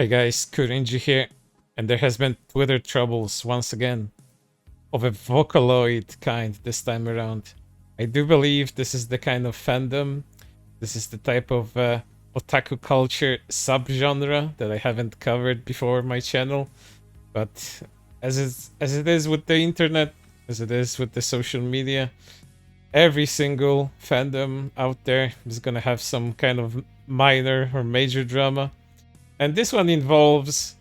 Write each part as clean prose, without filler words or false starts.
Hey guys, Rinji here, and there has been Twitter troubles once again, of a Vocaloid kind this time around. I do believe this is the kind of fandom, this is the type of otaku culture subgenre that I haven't covered before my channel, but as it is with the internet, as it is with the social media, every single fandom out there is gonna have some kind of minor or major drama. And this one involves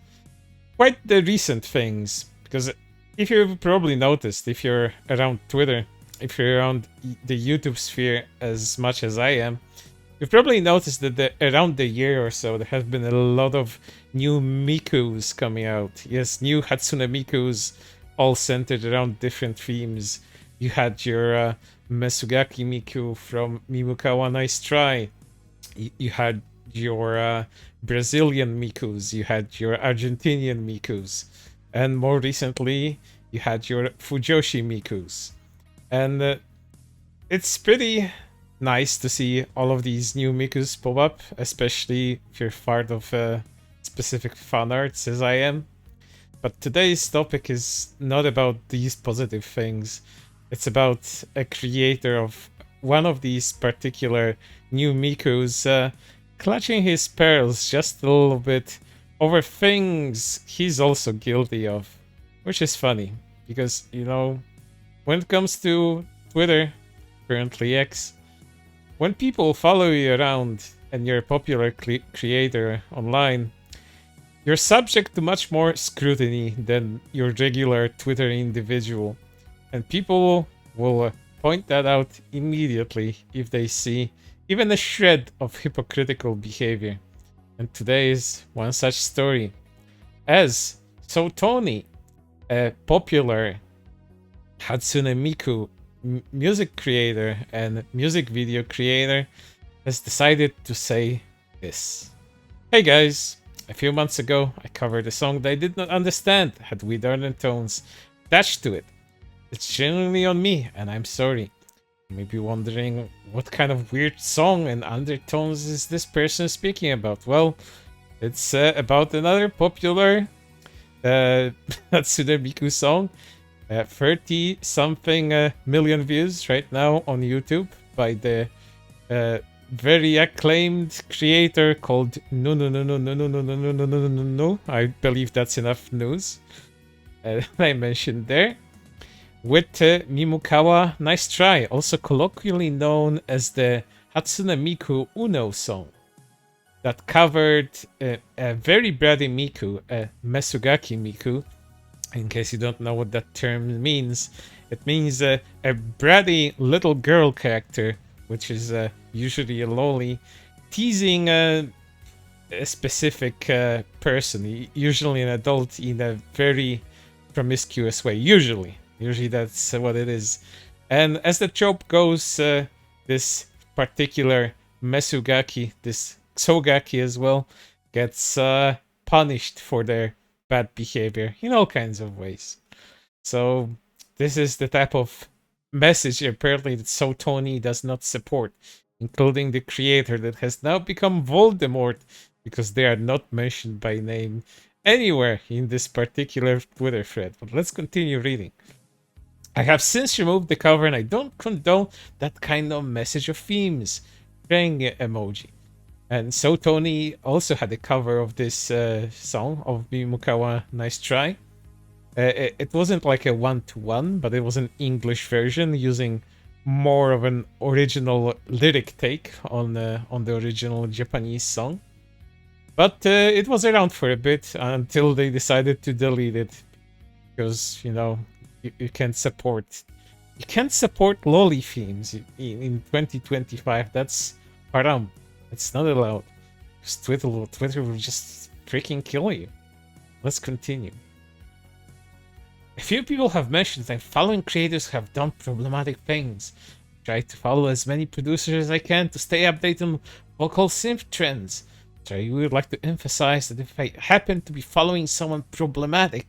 quite the recent things, because if you've probably noticed, if you're around Twitter, if you're around the YouTube sphere as much as I am, you've probably noticed that around the year or so, there has been a lot of new Mikus coming out. Yes, new Hatsune Mikus, all centered around different themes. You had your Mesugaki Miku from Mimukauwa Nice Try. You had your Brazilian Mikus, you had your Argentinian Mikus, and more recently you had your Fujoshi Mikus. And it's pretty nice to see all of these new Mikus pop up, especially if you're part of specific fan arts as I am. But today's topic is not about these positive things. It's about a creator of one of these particular new Mikus clutching his pearls just a little bit over things he's also guilty of. Which is funny, because, you know, when it comes to Twitter, currently X, when people follow you around and you're a popular creator online, you're subject to much more scrutiny than your regular Twitter individual. And people will point that out immediately if they see even a shred of hypocritical behavior. And today is one such story. As Tony, a popular Hatsune Miku music creator and music video creator, has decided to say this. Hey guys, a few months ago I covered a song that I did not understand, had weird undertones attached to it. It's genuinely on me, and I'm sorry. You may be wondering, what kind of weird song and undertones is this person speaking about? Well, it's about another popular Hatsune Miku song. 30-something million views right now on YouTube by the very acclaimed creator called No. I believe that's enough news. I mentioned there. With Mimukauwa Nice Try, also colloquially known as the Hatsune Miku Uno song, that covered a very bratty Miku, a Mesugaki Miku. In case you don't know what that term means, it means a bratty little girl character, which is usually a loli, teasing a specific person, usually an adult, in a very promiscuous way, usually that's what it is. And as the trope goes, this particular Mesugaki, this Xogaki as well, gets punished for their bad behavior in all kinds of ways. So this is the type of message apparently that Tony does not support, including the creator that has now become Voldemort, because they are not mentioned by name anywhere in this particular Twitter thread. But let's continue reading. I have since removed the cover, and I don't condone that kind of message of themes. Praying emoji. And Tony also had a cover of this song of Mimukauwa Nice Try. It wasn't like a one-to-one, but it was an English version using more of an original lyric take on the original Japanese song. But it was around for a bit until they decided to delete it, because, you know, you can't support loli themes in 2025. That's haram. It's not allowed. Because Twitter will just freaking kill you. Let's continue. A few people have mentioned that following creators have done problematic things. I try to follow as many producers as I can to stay updated on vocal synth trends. So I would like to emphasize that if I happen to be following someone problematic,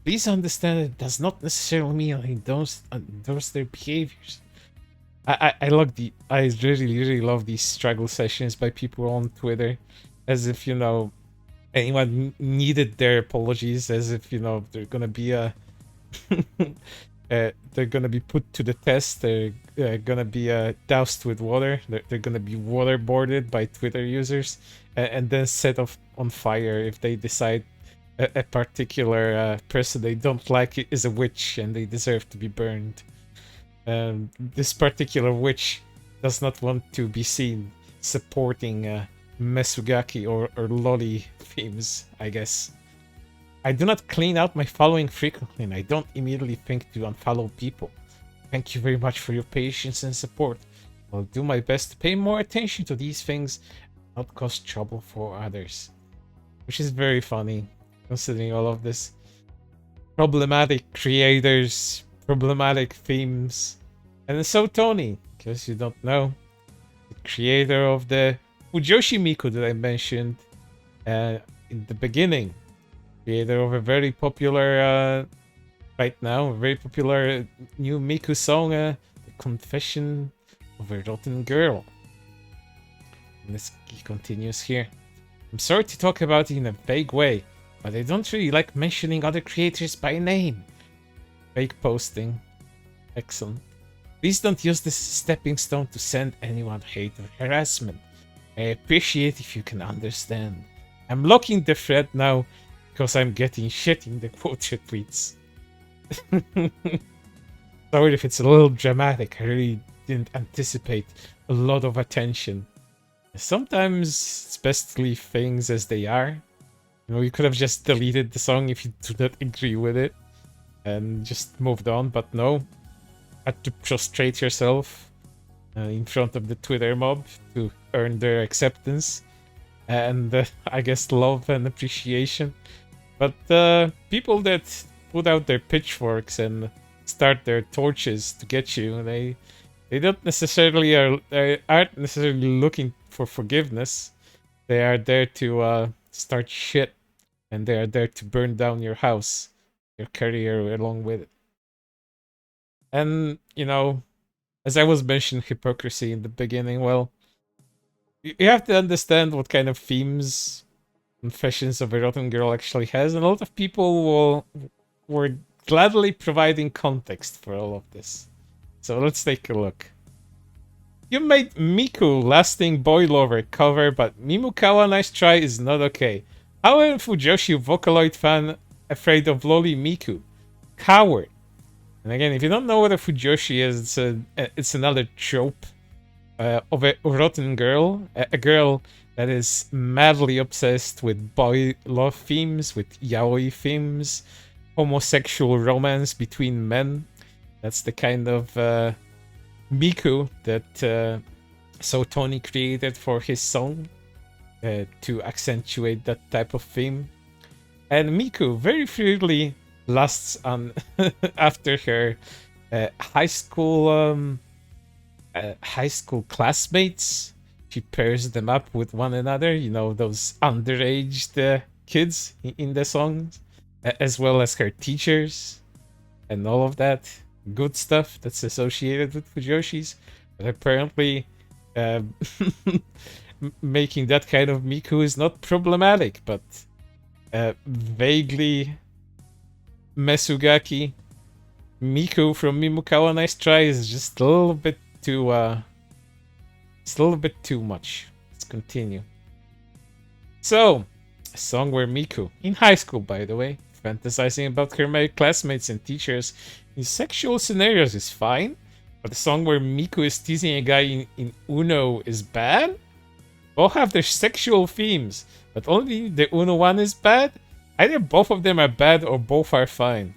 please understand it does not necessarily mean I endorse their behaviors. I really love these struggle sessions by people on Twitter, as if, you know, anyone needed their apologies, as if, you know, they're gonna be they're gonna be put to the test. They're gonna be doused with water. They're gonna be waterboarded by Twitter users, and then set off on fire if they decide a particular person they don't like is a witch and they deserve to be burned. This particular witch does not want to be seen supporting Mesugaki or Loli themes, I guess. I do not clean out my following frequently, and I don't immediately think to unfollow people. Thank you very much for your patience and support. I'll do my best to pay more attention to these things and not cause trouble for others. Which is very funny, considering all of this. Problematic creators, problematic themes. And so Tony, in case you don't know, the creator of the Fujoshi Miku that I mentioned in the beginning. Creator of a very popular, right now, a very popular new Miku song, The Confession of a Rotten Girl. And this he continues here. I'm sorry to talk about it in a vague way, but I don't really like mentioning other creators by name. Fake posting. Excellent. Please don't use this as a stepping stone to send anyone hate or harassment. I appreciate if you can understand. I'm locking the thread now because I'm getting shit in the quote tweets. Sorry if it's a little dramatic. I really didn't anticipate a lot of attention. Sometimes it's best to leave things as they are. You know, you could have just deleted the song if you do not agree with it and just moved on, but no. Had to prostrate yourself in front of the Twitter mob to earn their acceptance and I guess love and appreciation. But people that put out their pitchforks and start their torches to get you, they don't necessarily aren't necessarily looking for forgiveness. They are there to start shit, and they are there to burn down your house, your career along with it. And you know, as I was mentioning hypocrisy in the beginning, well, you have to understand what kind of themes Confessions of a Rotten Girl actually has, and a lot of people were gladly providing context for all of this. So let's take a look. You made Miku Lasting Boy Lover cover, but Mimukauwa Nice Try is not okay. How are Fujoshi Vocaloid fan afraid of Loli Miku? Coward. And again, if you don't know what a Fujoshi is, it's another trope of a rotten girl, a girl that is madly obsessed with boy love themes, with yaoi themes, homosexual romance between men. That's the kind of Miku that So Tony created for his song to accentuate that type of theme. And Miku very freely lusts on after her high school classmates. She pairs them up with one another, you know, those underage kids in the songs, as well as her teachers and all of that good stuff that's associated with Fujoshis. But apparently making that kind of Miku is not problematic, but vaguely Mesugaki Miku from Mimukauwa Nice Try is just a little bit too it's a little bit too much. Let's continue. So, a song where Miku, in high school by the way, fantasizing about her male classmates and teachers in sexual scenarios is fine, but a song where Miku is teasing a guy in Uno is bad? Both have their sexual themes, but only the Uno one is bad? Either both of them are bad or both are fine.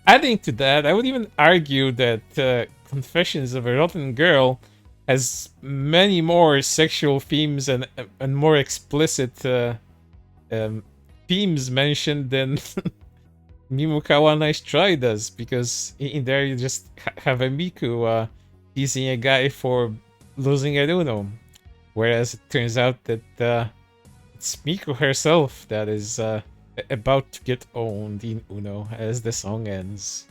Adding to that, I would even argue that Confessions of a Rotten Girl has many more sexual themes and more explicit themes mentioned than Mimukauwa Nice Try does, because in there you just have a Miku teasing a guy for losing at Uno, whereas it turns out that it's Miku herself that is about to get owned in Uno as the song ends.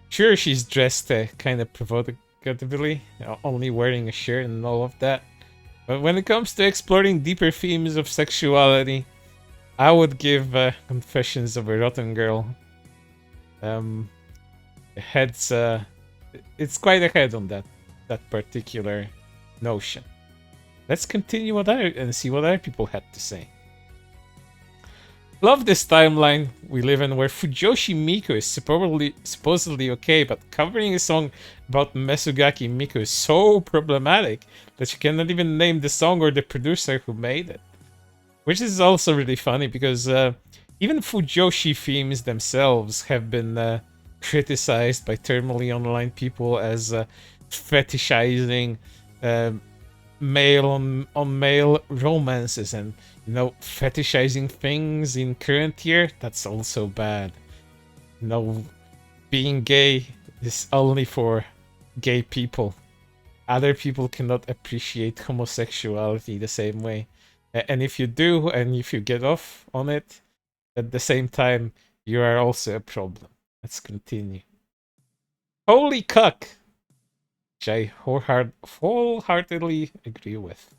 Sure, she's dressed kind of provocatively, only wearing a shirt and all of that, But when it comes to exploring deeper themes of sexuality, I would give Confessions of a Rotten Girl. Heads, it's quite ahead on that particular notion. Let's continue and see what other people had to say. Love this timeline we live in where Fujoshi Miku is supposedly okay, but covering a song about Mesugaki Miku is so problematic that you cannot even name the song or the producer who made it. Which is also really funny because even Fujoshi themes themselves have been criticized by terminally online people as fetishizing male on male romances, and fetishizing things in current year, that's also bad. Being gay is only for gay people. Other people cannot appreciate homosexuality the same way. And if you do, and if you get off on it, at the same time, you are also a problem. Let's continue. Holy cuck! Which I wholeheartedly agree with.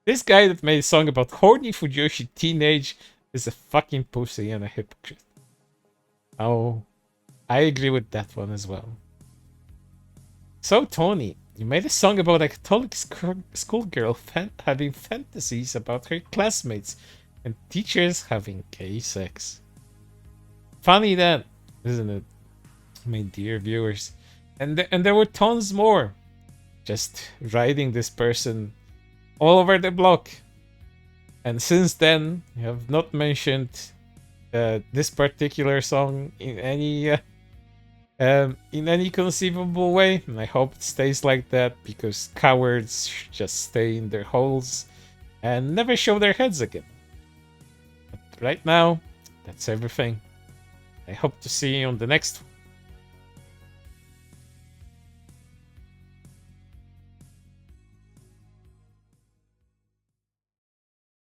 This guy that made a song about horny Fujoshi teenage is a fucking pussy and a hypocrite. Oh, I agree with that one as well. So, Tony, you made a song about a Catholic schoolgirl having fantasies about her classmates and teachers having gay sex. Funny that, isn't it, my dear viewers? And there were tons more. Just riding this person all over the block. And since then, I have not mentioned this particular song in any conceivable way, and I hope it stays like that, because cowards just stay in their holes and never show their heads again. But right now, that's everything. I hope to see you on the next one.